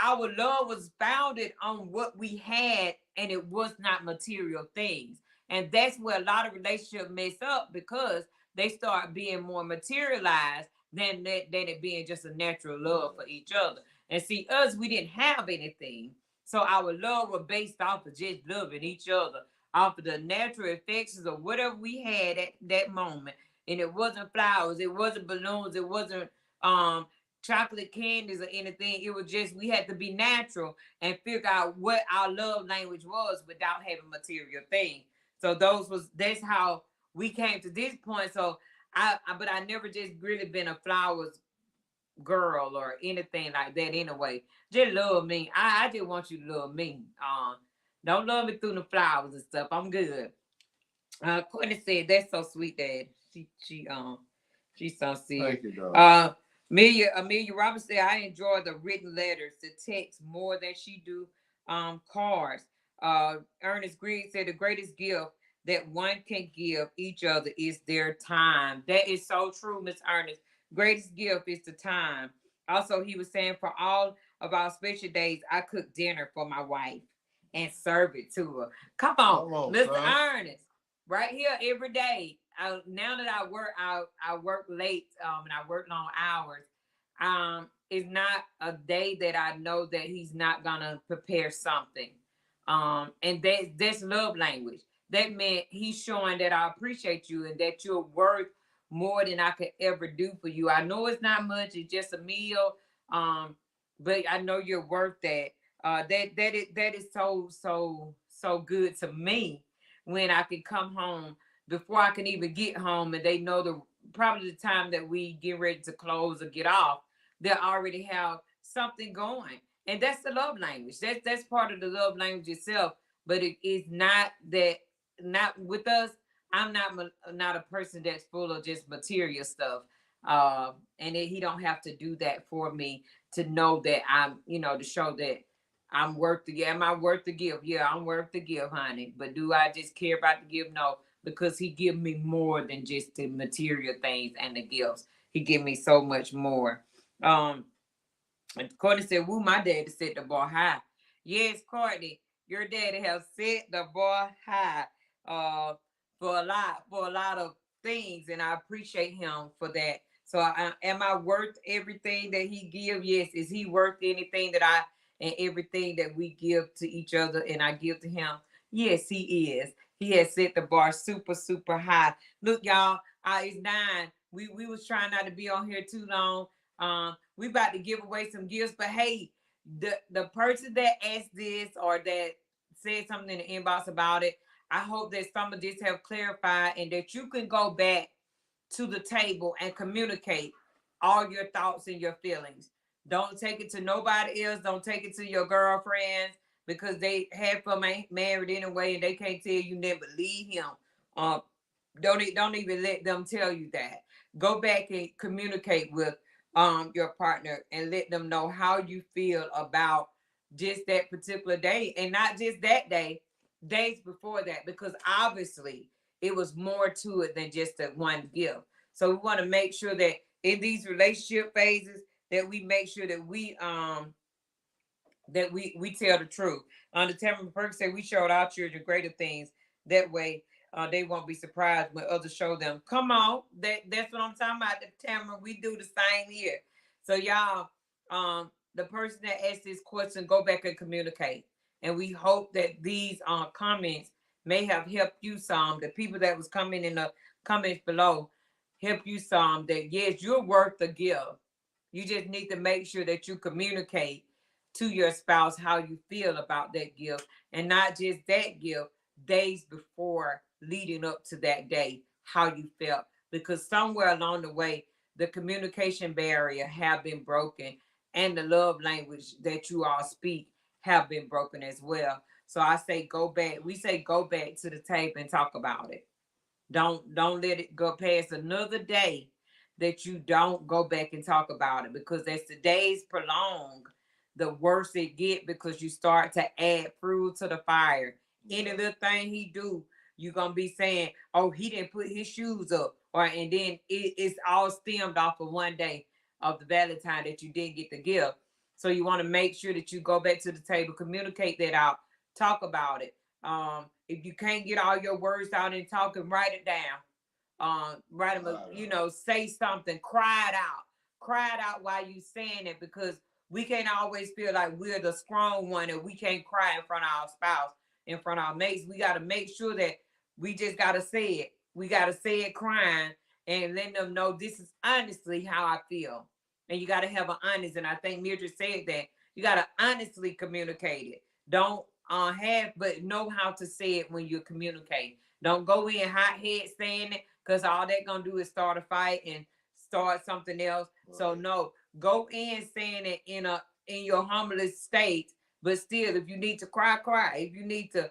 our love was founded on what we had, and it was not material things. And that's where a lot of relationships mess up, because they start being more materialized than it being just a natural love for each other. And see, us, we didn't have anything. So our love was based off of just loving each other, off of the natural affections of whatever we had at that moment. And it wasn't flowers, it wasn't balloons, it wasn't chocolate candies or anything. It was just, we had to be natural and figure out what our love language was without having material things. So that's how we came to this point. So but I never just really been a flowers girl or anything like that anyway. Just love me. I just want you to love me. Don't love me through the flowers and stuff. I'm good. Courtney said, that's so sweet, Dad. She's so sweet. Thank you, dog. Amelia Roberts said, I enjoy the written letters, the text more than she do cards. Ernest Griggs said, the greatest gift that one can give each other is their time. That is so true, Miss Ernest. Greatest gift is the time. Also, he was saying, for all of our special days, I cook dinner for my wife and serve it to her. Come on Mr. Son. Ernest. Right here every day. Now that I work late, and I work long hours. It's not a day that I know that he's not gonna prepare something. And that's love language. That meant he's showing that I appreciate you and that you're worth more than I could ever do for you. I know it's not much; it's just a meal. But I know you're worth that. That is so good to me, when I can come home before I can even get home, and they know probably the time that we get ready to close or get off, they already have something going. And that's the love language. That's part of the love language itself. But it is not that, not with us. I'm not a person that's full of just material stuff. And he don't have to do that for me to know that I'm, to show that I'm worth the gift. Am I worth the gift? Yeah, I'm worth the gift, honey. But do I just care about the gift? No, because he give me more than just the material things and the gifts. He give me so much more. And Courtney said, "Woo, my daddy set the bar high." Yes, Courtney, your daddy has set the bar high. For a lot of things, and I appreciate him for that. So, am I worth everything that he give? Yes. Is he worth anything that I and everything that we give to each other and I give to him? Yes, he is. He has set the bar super, super high. Look, y'all, it's 9. We was trying not to be on here too long. We about to give away some gifts, but hey, the person that asked this or that said something in the inbox about it, I hope that some of this have clarified and that you can go back to the table and communicate all your thoughts and your feelings. Don't take it to nobody else. Don't take it to your girlfriends because they half of them ain't married anyway and they can't tell you never leave him. Um, don't even let them tell you that. Go back and communicate with your partner and let them know how you feel about just that particular day and not just that day, days before that, because obviously it was more to it than just that one gift. So we want to make sure that in these relationship phases that we make sure that we tell the truth. The Tamara Perkins said we showed our children greater things. That way, they won't be surprised when others show them. Come on, that's what I'm talking about. The Tamara, we do the same here. So y'all, the person that asked this question, go back and communicate. And we hope that these comments may have helped you some. The people that was coming in the comments below help you some. That yes, you're worth the gift. You just need to make sure that you communicate to your spouse how you feel about that gift and not just that gift, days before leading up to that day, how you felt. Because somewhere along the way, the communication barrier have been broken and the love language that you all speak have been broken as well. So I say go back. We say go back to the table and talk about it. Don't let it go past another day that you don't go back and talk about it, because as the days prolong, the worse it get, because you start to add fuel to the fire. Any little thing he do, you gonna be saying, "Oh, he didn't put his shoes up," or and then it's all stemmed off of one day of the Valentine that you didn't get the gift. So you want to make sure that you go back to the table, communicate that out, talk about it. If you can't get all your words out and talk, and write it down. Write them, say something, cry it out while you saying it, because we can't always feel like we're the strong one and we can't cry in front of our spouse, in front of our mates. We got to make sure that we just got to say it. We got to say it crying and letting them know this is honestly how I feel. And you got to have an honest, and I think Mildred said that you got to honestly communicate it. Don't but know how to say it when you communicate. Don't go in hot head saying it, because all that gonna do is start a fight and start something else. Right. So no, go in saying it in your humblest state, but still, if you need to cry, cry. If you need to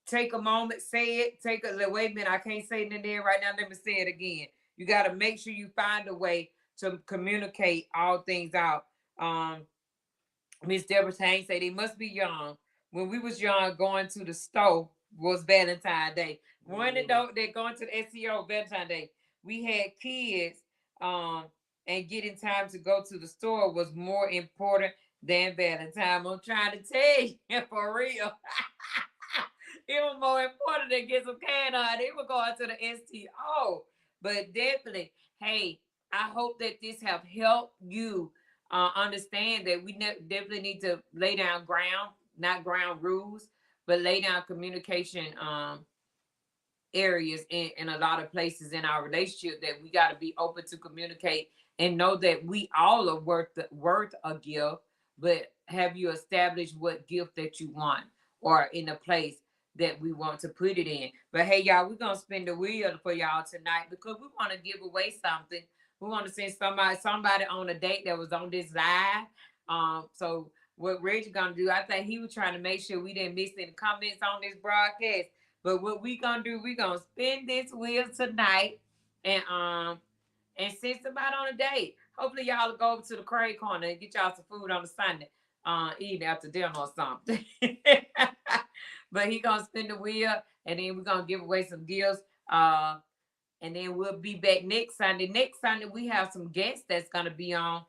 take a moment, say it. Wait a minute, I can't say it in there right now. Let me say it again. You got to make sure you find a way to communicate all things out. Miss Deborah Haynes said they must be young. When we was young, going to the store was Valentine's Day. When they're going to the SEO Valentine's Day, we had kids, and getting time to go to the store was more important than Valentine. I'm trying to tell you, for real. It was more important than get some can on. They were going to the STO. But definitely, hey, I hope that this have helped you understand that we definitely need to lay down ground, not ground rules, but lay down communication areas in a lot of places in our relationship, that we got to be open to communicate and know that we all are worth a gift. But have you established what gift that you want, or in a place that we want to put it in? But hey, y'all, we're gonna spin the wheel for y'all tonight because we want to give away something. We want to send somebody on a date that was on this live. So what Reggie gonna do? I think he was trying to make sure we didn't miss any comments on this broadcast. But what we gonna do? We gonna spin this wheel tonight, and send somebody on a date. Hopefully y'all will go over to the Cray Corner and get y'all some food on the Sunday, eating after dinner or something. But he gonna spin the wheel, and then we're gonna give away some gifts. And then we'll be back next Sunday. Next Sunday, we have some guests that's gonna be on.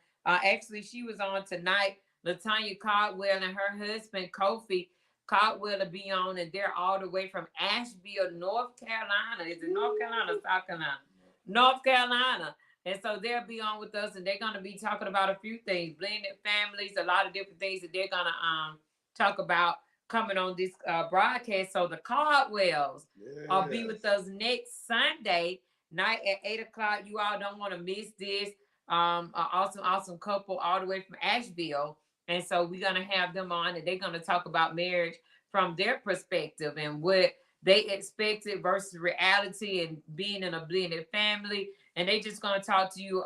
Actually, she was on tonight. Latanya Caldwell and her husband Kofi Caldwell will be on, and they're all the way from Asheville, North Carolina. Is it North Carolina or South Carolina? North Carolina. And so they'll be on with us, and they're gonna be talking about a few things, blended families, a lot of different things that they're gonna talk about coming on this broadcast. So the Caldwells will be with us next Sunday night at 8 o'clock. You all don't want to miss this. An awesome couple all the way from Asheville. And so we're gonna have them on, and they're gonna talk about marriage from their perspective and what they expected versus reality and being in a blended family. And they just gonna talk to you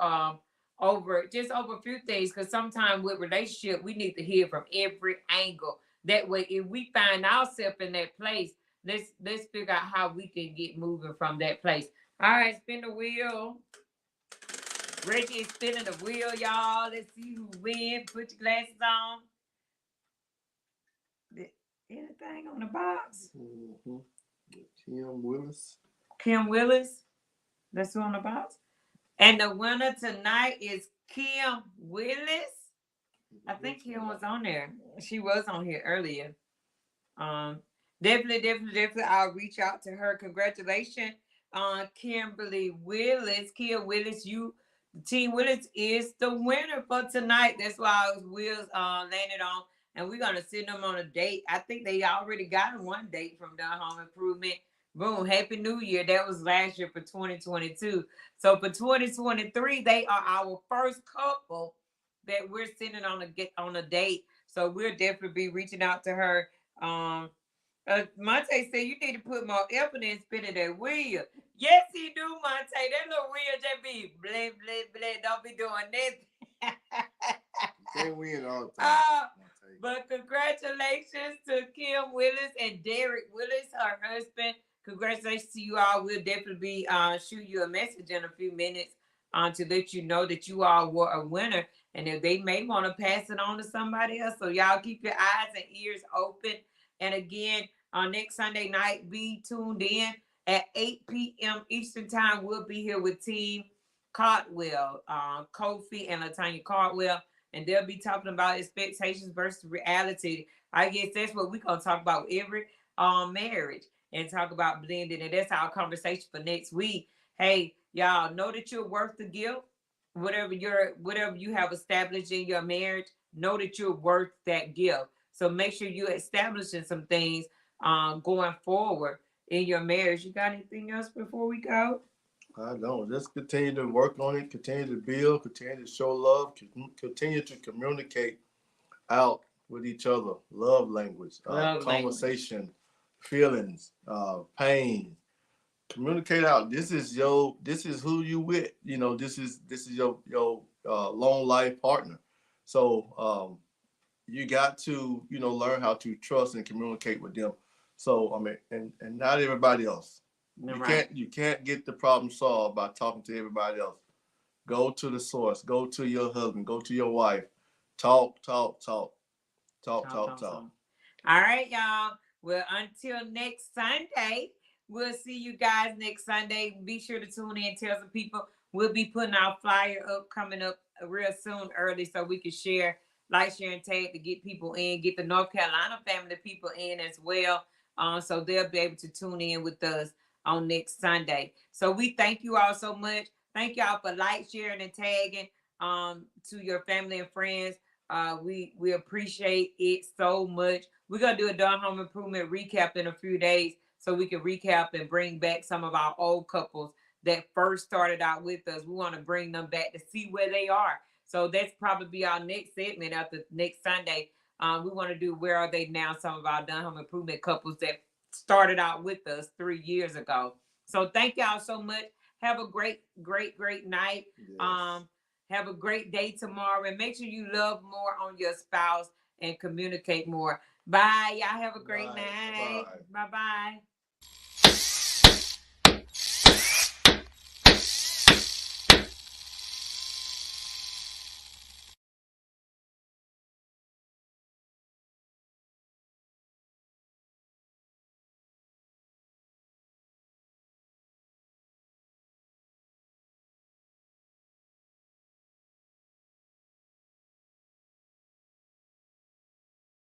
over a few things, because sometimes with relationship we need to hear from every angle. That way, if we find ourselves in that place, let's figure out how we can get moving from that place. All right, spin the wheel. Reggie is spinning the wheel, y'all. Let's see who wins. Put your glasses on. Anything on the box? Mm-hmm. Kim Willis. Kim Willis. That's who on the box. And the winner tonight is Kim Willis. I think Kim was on there. She was on here earlier. Definitely. I'll reach out to her. Congratulations on Kimberly Willis. Kim Willis, Team Willis is the winner for tonight. That's why I was Will's landed on. And we're gonna send them on a date. I think they already got one date from the Home Improvement. Boom, Happy New Year. That was last year for 2022. So for 2023, they are our first couple that we're sending on a date. So we'll definitely be reaching out to her. Monte said you need to put more effort in spinning that wheel. Yes, he do, Monte. That little wheel just be blah, blah, blah. Don't be doing that. They win all the time. But congratulations to Kim Willis and Derek Willis, her husband. Congratulations to you all. We'll definitely be shoot you a message in a few minutes to let you know that you all were a winner. And if they may want to pass it on to somebody else. So y'all keep your eyes and ears open. And again, on next Sunday night, be tuned in at 8 p.m. Eastern Time. We'll be here with Team Caldwell, Kofi and Latanya Caldwell. And they'll be talking about expectations versus reality. I guess that's what we're going to talk about every marriage, and talk about blending. And that's our conversation for next week. Hey, y'all, know that you're worth the gift. Whatever you have established in your marriage, know that you're worth that gift. So make sure you're establishing some things going forward in your marriage. You got anything else before we go? I don't. Just continue to work on it, continue to build, continue to show love, continue to communicate out with each other. Love language, conversation, feelings, pain. Communicate out. This is who you with. You know, this is your long life partner. So you got to learn how to trust and communicate with them. So I mean, and not everybody else. You can't get the problem solved by talking to everybody else. Go to the source. Go to your husband. Go to your wife. Talk. All right, y'all. Well, until next Sunday, we'll see you guys next Sunday. Be sure to tune in. Tell some people. We'll be putting our flyer up coming up real soon, early, so we can share, share, and tag to get people in, get the North Carolina family people in as well. So they'll be able to tune in with us on next Sunday. So we thank you all so much. Thank y'all for sharing, and tagging to your family and friends. We appreciate it so much. We're gonna do a Done Home Improvement recap in a few days, so we can recap and bring back some of our old couples that first started out with us. We want to bring them back to see where they are. So that's probably be our next segment after next Sunday. We want to do Where Are They Now? Some of our Done Home Improvement couples that started out with us 3 years ago. So thank y'all so much. Have a great night. Yes. Have a great day tomorrow, and make sure you love more on your spouse and communicate more. Bye. Y'all have a great night. Bye-bye.